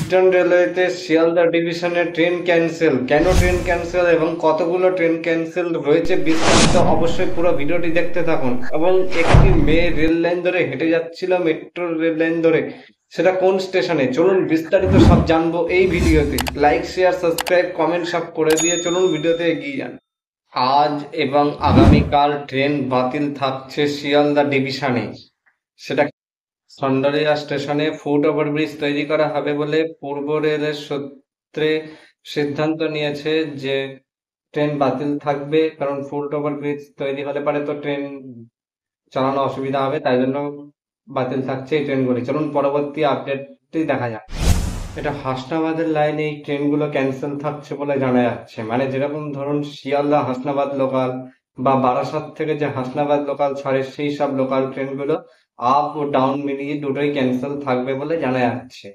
Eastern রেলওয়েতে Sealdah ডিভিশনে train cancel, কেন train cancel এবং কতগুলো ট্রেন ক্যান্সেল রয়েছে বিস্তারিত অবশ্যই পুরো ভিডিওটি দেখতে থাকুন। এবং একটি মেয়ে রেল লাইন ধরে হেঁটে যাচ্ছিল, মেট্রো রেল লাইন ধরে, সেটা কোন স্টেশনে, চলুন বিস্তারিত সব জানবো এই ভিডিওতে। লাইক শেয়ার সাবস্ক্রাইব কমেন্ট সব করে দিয়ে চলুন ভিডিওতে এগিয়ে যান। আজ এবং আগামীকাল ট্রেন বাতিল থাকছে শিয়ালদা ডিভিশনে। সেটা সন্ডারিয়া স্টেশনে ফুট ওভারব্রিজ তৈরি করা হবে বলে পূর্ব রেলের সূত্রে সিদ্ধান্ত নিয়েছে যে ট্রেন বাতিল থাকবে, কারণ ফুট ওভারব্রিজ তৈরি হলে পারে তো ট্রেন চালানো অসুবিধা হবে, তাই জন্য বাতিল থাকছে এই ট্রেনগুলি। চলুন পরবর্তী আপডেটটি দেখা যাক। এটা হাসনাবাদের লাইনে এই ট্রেনগুলো ক্যান্সেল থাকছে বলে জানা যাচ্ছে। মানে যেরকম ধরুন শিয়ালদা হাসনাবাদ লোকাল বা বারাসাত থেকে যে হাসনাবাদ লোকাল ছাড়ে, সেই সব লোকাল ট্রেনগুলো আপ ও ডাউন মিলিয়ে দুটোই ক্যান্সেল থাকবে বলে জানা যাচ্ছে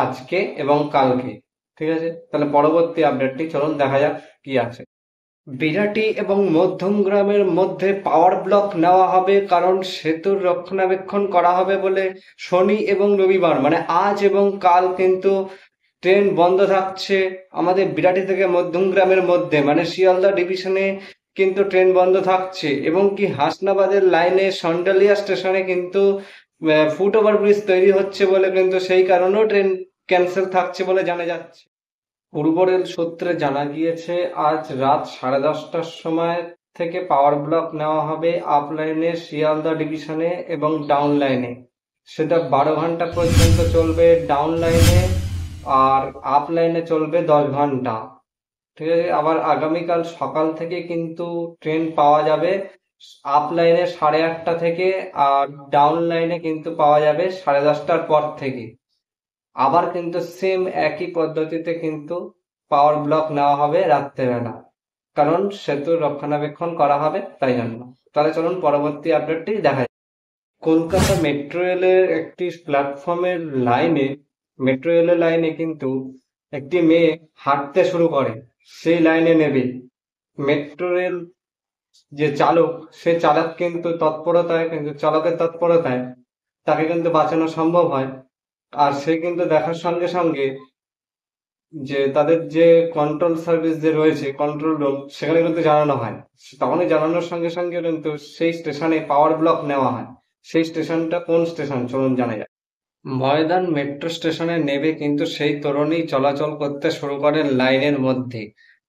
আজকে এবং কালকে। ঠিক আছে, তাহলে পরবর্তী আপডেটটি চলুন দেখা যাক কি আছে। বিরাটি এবং মধ্যমগ্রামের মধ্যে পাওয়ার ব্লক নেওয়া হবে, কারণ সেতুর রক্ষণাবেক্ষণ করা হবে বলে শনি এবং রবিবার মানে আজ এবং কাল কিন্তু ট্রেন বন্ধ থাকছে আমাদের বিরাটি থেকে মধ্যমগ্রামের মধ্যে, মানে শিয়ালদা ডিভিশনে কিন্তু ট্রেন বন্ধ থাকছে। এবং কি হাসনাবাদের লাইনে সন্ডালিয়া স্টেশনে কিন্তু ফুট ওভার ব্রিজ তৈরি হচ্ছে বলে কিন্তু সেই কারণেও ট্রেন ক্যান্সেল থাকছে বলে জানা যাচ্ছে। পূর্ব রেল সূত্রে জানা গিয়েছে আজ রাত 10:30টার সময় থেকে পাওয়ার ব্লক নেওয়া হবে আপ লাইনে শিয়ালদা ডিভিশনে এবং ডাউন লাইনে। সেটা 12 ঘন্টা পর্যন্ত চলবে ডাউন লাইনে, আর আপ লাইনে চলবে 10 ঘন্টা। ঠিক আছে, আবার আগামীকাল সকাল থেকে কিন্তু ট্রেন পাওয়া যাবে আপ লাইনে 8:30টা থেকে, আর ডাউন লাইনে কিন্তু পাওয়া যাবে 10:30টার পর থেকে। আবার কিন্তু সেম একই পদ্ধতিতে কিন্তু পাওয়ার ব্লক নেওয়া হবে রাত্রেবেলা, কারণ সেতুর রক্ষণাবেক্ষণ করা হবে তাই জন্য। তাহলে চলুন পরবর্তী আপডেটটি দেখা যাক। কলকাতা মেট্রো রেলের একটি প্ল্যাটফর্মের লাইনে, মেট্রো রেলের লাইনে কিন্তু একটি মেয়ে হাঁটতে শুরু করে, সেই লাইনে নেবে। মেট্রো রেল যে চালক, সে চালক কিন্তু তৎপরতায়, কিন্তু চালকের তৎপরতায় তাকে কিন্তু বাঁচানো সম্ভব হয়। আর সে কিন্তু দেখার সঙ্গে সঙ্গে যে তাদের যে কন্ট্রোল সার্ভিস যে রয়েছে, কন্ট্রোল রুম, সেখানে কিন্তু জানানো হয়। তখনই জানানোর সঙ্গে সঙ্গে কিন্তু সেই স্টেশনে পাওয়ার ব্লক নেওয়া হয়। সেই স্টেশনটা কোন স্টেশন চলুন জানা যায়। ময়দান মেট্রো স্টেশনে নেবে কিন্তু সেই তরুণী চলাচল করতে শুরু করেন লাইনের মধ্যে।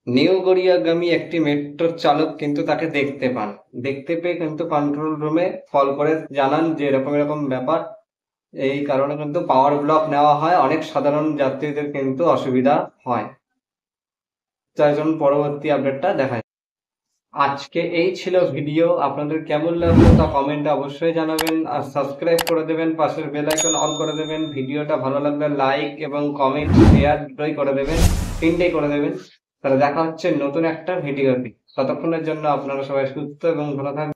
নিউ গড়িয়াগামী একটি মেট্রোর চালক কিন্তু তাকে দেখতে পান। দেখতে পেয়ে কিন্তু কন্ট্রোল রুমে কল করে জানান যে এরকম এরকম ব্যাপার, এই কারণে কিন্তু পাওয়ার ব্লক নেওয়া হয়, অনেক সাধারণ যাত্রীদের কিন্তু অসুবিধা হয়। তাই জন্য পরবর্তী আপডেটটা দেখায়। আজকে এই ছিল ভিডিও, আপনাদের কেমন লাগলো তা কমেন্টে অবশ্যই জানাবেন, আর সাবস্ক্রাইব করে দেবেন, পাশের বেল আইকন অন করে দেবেন। ভিডিওটা ভালো লাগলে লাইক এবং কমেন্ট শেয়ার দুটোই করে দেবেন, তিনটেই করে দেবেন। তাহলে দেখা হচ্ছে নতুন একটা ভিডিওতে। ততক্ষণের জন্য আপনারা সবাই সুস্থ এবং ভালো থাকবেন।